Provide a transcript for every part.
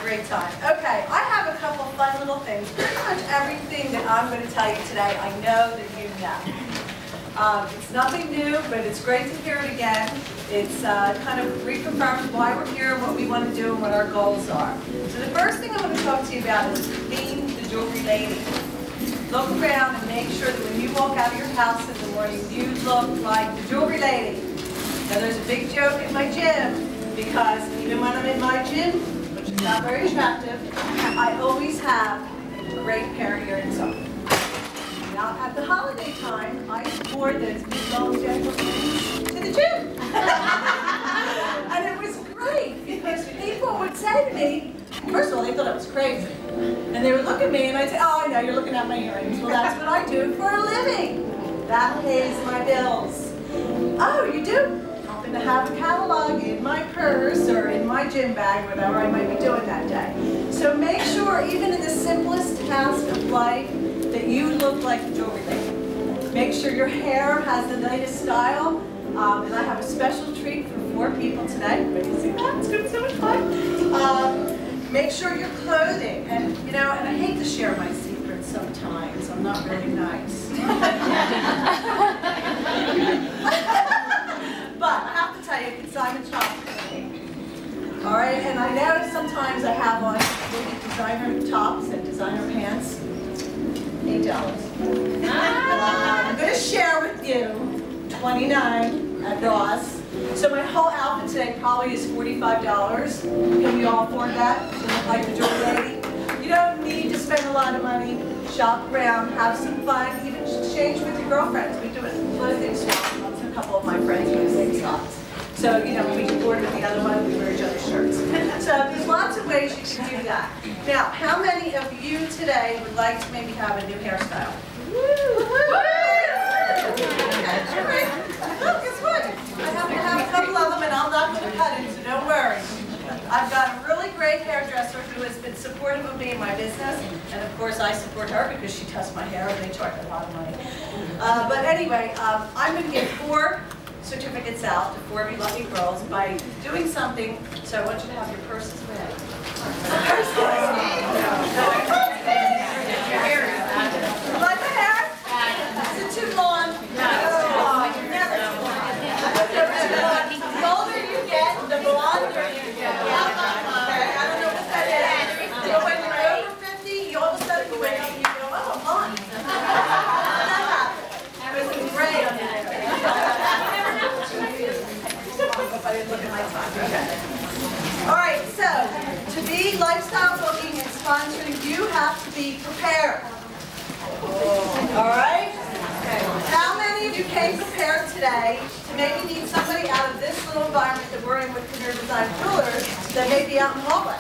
great time. Okay, I have a couple fun little things. Pretty much everything that I'm going to tell you today, I know that you know. It's nothing new, but it's great to hear it again. It's kind of reconfirms why we're here, what we want to do, and what our goals are. So the first thing I want to talk to you about is being the jewelry lady. Look around and make sure that when you walk out of your house in the morning, you look like the jewelry lady. Now there's a big joke in my gym, because even when I'm in my gym, which is not very attractive, I always have a great pair of earrings on. Now at the holiday time, I wore those big long gentle things to the gym. And it was great, because people would say to me, first of all, they thought I was crazy. And they would look at me and I'd say, oh, I know, you're looking at my earrings. Well, that's what I do for a living. That pays my bills. Oh, you do? To have a catalog in my purse or in my gym bag, whatever I might be doing that day. So make sure, even in the simplest task of life, that you look like a jewelry lady. Make sure your hair has the latest style. And I have a special treat for 4 people today. Everybody can see that? It's going to be so much fun. Make sure your clothing, and you know, and I hate to share my secrets sometimes. I'm not really nice. But I have to tell you, consignment shopping. All right, and I know sometimes I have on maybe designer tops and designer pants. $8. I'm going to share with you $29 at Ross. So my whole outfit today probably is $45. Can you all afford that? To look like the jewelry lady? You don't need to spend a lot of money. Shop around, have some fun, even exchange with your girlfriends. We do it clothing swap. A couple of my friends wear the same socks. So, you know, we can order the other one, we wear each other's shirts. So there's lots of ways you can do that. Now, how many of you today would like to maybe have a new hairstyle? Woo! Okay. Well, guess what? I have to have a couple of them and I'm not going to cut it, so don't worry. I've got a really great hairdresser who has been supportive of me in my business, and of course I support her because she does my hair and they charge a lot of money. But anyway, I'm going to give 4 certificates out to 4 of you lucky girls by doing something, so I want you to have your purses ready. Like my hair? Is it too long? No. Never too long. The older you get, the blonder you get. I don't know what that is. But when you're over 50, you all of a sudden wake up and you go, oh, I'm blonde. That happened. It was gray on the end. I didn't look at my time. Okay. All right, so to be lifestyle booking and sponsoring, you have to be prepared. All right? Okay. How many of you came prepared today to maybe meet somebody out of this little environment that we're in with Premier Design Jewelers that may be out in the hallway?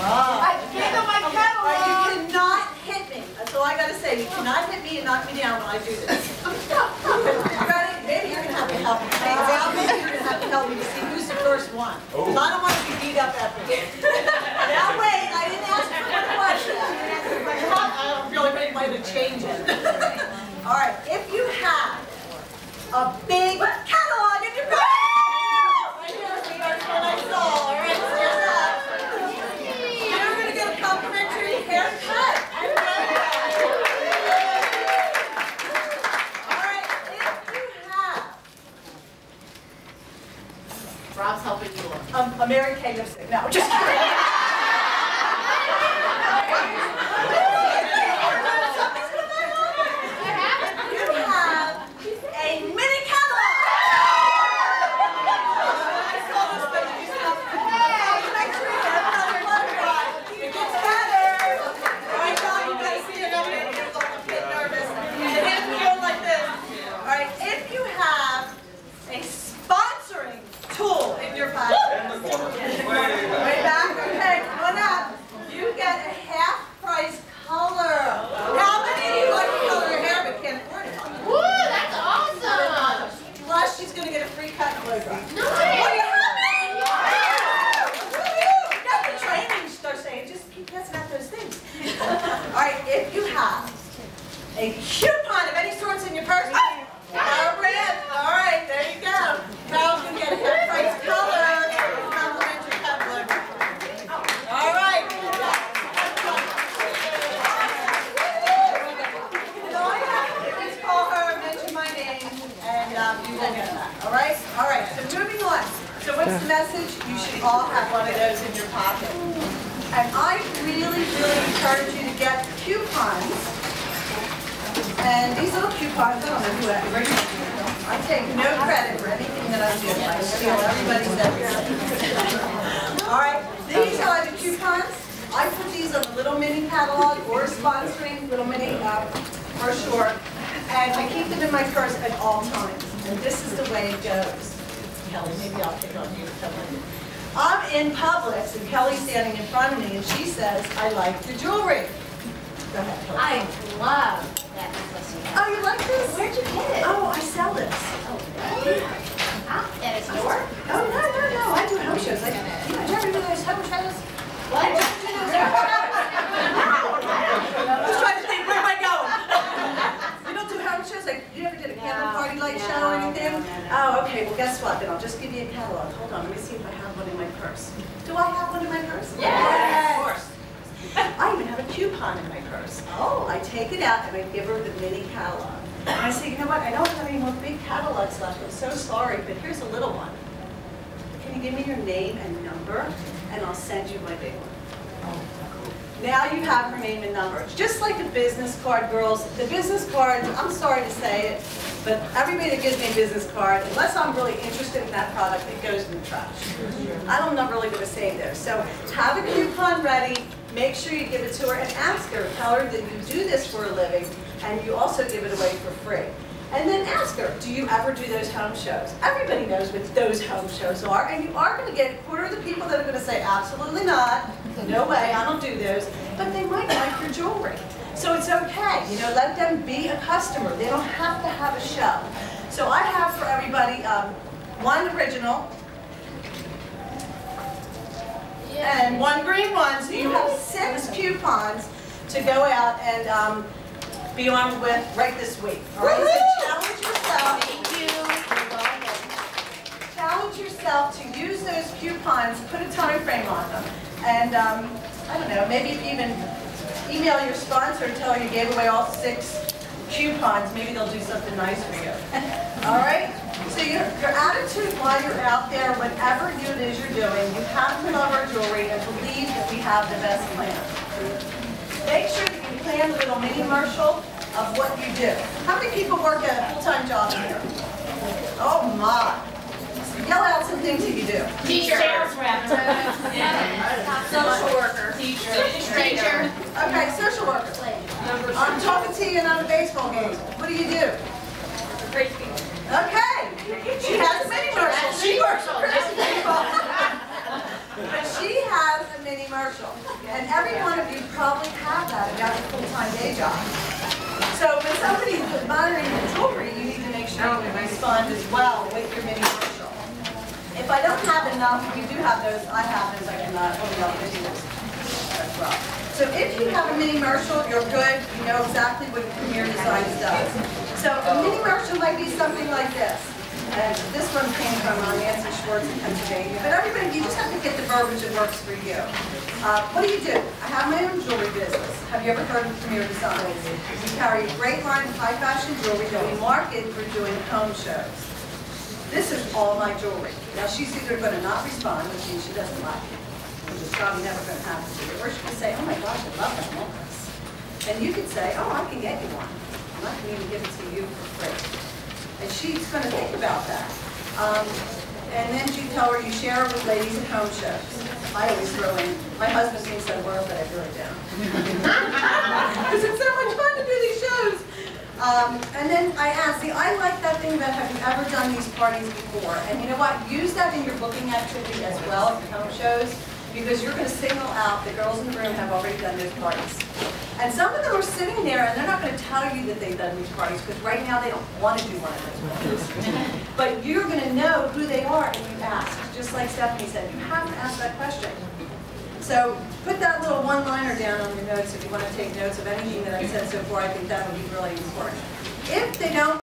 Oh. I gave them my catalog. You cannot hit me. That's all I got to say. You cannot hit me and knock me down when I do this. You ready? Maybe you're going to have to help me. Maybe you're going to have to help me to see who's the first one. Because I don't want to be beat up after this. Now wait, I didn't ask for one question. I feel like I might have changed it. All right, if you have a big catalog in your bag, right here, that's what I saw. All right, stand up. You're going to get a complimentary haircut. All right, if you have Rob's helping you look. a Mary Kay lipstick. No, just kidding. Way back, okay, come on up. You get a half-price color. How many of you like to color your hair but can't afford it? Woo, that's awesome. Plus, she's going to get a free cut and blow dry. No What way. are you having? Woo-hoo! Got the training, start saying. Just keep passing out those things. All right, if you have a coupon of any sorts in your purse, Carol brand. All right, there you go. Carol's going to get a half-price color. Complimentary cut blow dry. All all have one of those in your pocket. And I really, really encourage you to get coupons. And these little coupons, I don't know who I take no credit for anything that I do. I steal everybody's everything. All right, these are the coupons. I put these on a little mini catalog or sponsoring little mini brochure, and I keep them in my purse at all times. And this is the way it goes. Kelly, maybe I'll pick on you. I'm in Publix, and Kelly's standing in front of me, and she says, "I like the jewelry." Go ahead, Kelly. I love that necklace you have. Oh, you like this? Where'd you get it? Oh, I sell this. Oh, really? And it's yours? Oh, no. I do home shows. Like, you ever do those home shows? What? I don't do those home shows. I was trying to think, where am I going? You don't do home shows? Like, you ever did a candle party light show or anything? No. Oh, okay. Well, guess what? Then I'll just give you a catalog. Hold on. Let me see if I have one in my purse. Do I have one in my purse? Yes. Of course. I even have a coupon in my purse. Oh. I take it out and I give her the mini catalog. And I say, you know what? I don't have any more big catalogs left. I'm so sorry, but here's a little one. Can you give me your name and number? And I'll send you my big one. Now you have her name and number. It's just like a business card, girls. The business card, I'm sorry to say it, but everybody that gives me a business card, unless I'm really interested in that product, it goes in the trash. I'm not really going to save those. So have a coupon ready. Make sure you give it to her and ask her. Tell her that you do this for a living and you also give it away for free. And then ask her, do you ever do those home shows? Everybody knows what those home shows are, and you are going to get a quarter of the people that are going to say, absolutely not, no way, I don't do those, but they might like your jewelry. So it's okay, you know, let them be a customer. They don't have to have a show. So I have for everybody one original and one green one, so you have 6 coupons to go out and be armed with right this week. All right, so challenge yourself. Thank you. Challenge yourself to use those coupons, put a time frame on them, and I don't know, maybe if you even email your sponsor and tell her you gave away all 6 coupons, maybe they'll do something nice for you. All right? So your attitude while you're out there, whatever it is you're doing, you have to love our jewelry and believe that we have the best plan. Make sure that you plan a little mini commercial of what you do. How many people work at a full-time job here? Oh my. Yell out some things that you do. Teacher. Sales rep. Social worker. Teacher. Teacher. Okay, social worker. I'm talking to you and on a baseball game. What do you do? Great people. Okay. She has a mini commercial. She works for crazy people. But she has a mini commercial. And every one of you probably have that about your full-time day job. So when somebody's monitoring your jewelry, you need to make sure you respond as well with your mini commercial. If I don't have enough, we do have those. I have those. I can hold up videos as well. So if you have a mini commercial, you're good. You know exactly what Premier Designs does. So a mini commercial might be something like this. And this one came from Nancy Schwartz in Pennsylvania. But everybody, you just have to get the verbiage that works for you. What do? I have my own jewelry business. Have you ever heard of Premier Designs? We carry a great line of high fashion jewelry that we market for doing home shows. This is all my jewelry. Now she's either going to not respond, which means she doesn't like it, which is probably never going to happen to you, or she can say, oh my gosh, I love that necklace. And you could say, oh, I can get you one. I'm not going to even give it to you for free. And she's going to think about that. And then you tell her you share it with ladies at home shows. I always throw in, my husband thinks I work, but I really don't. Because it's so much fun to do these shows. And then I ask, see, I like that thing about have you ever done these parties before? And you know what? Use that in your booking activity as well at your home shows, because you're going to signal out the girls in the room have already done those parties. And some of them are sitting there and they're not going to tell you that they've done these parties because right now they don't want to do one of those parties. But you're going to know who they are if you ask. Just like Stephanie said, you have to ask that question. So put that little one-liner down on your notes if you want to take notes of anything that I said so far. I think that would be really important. If they don't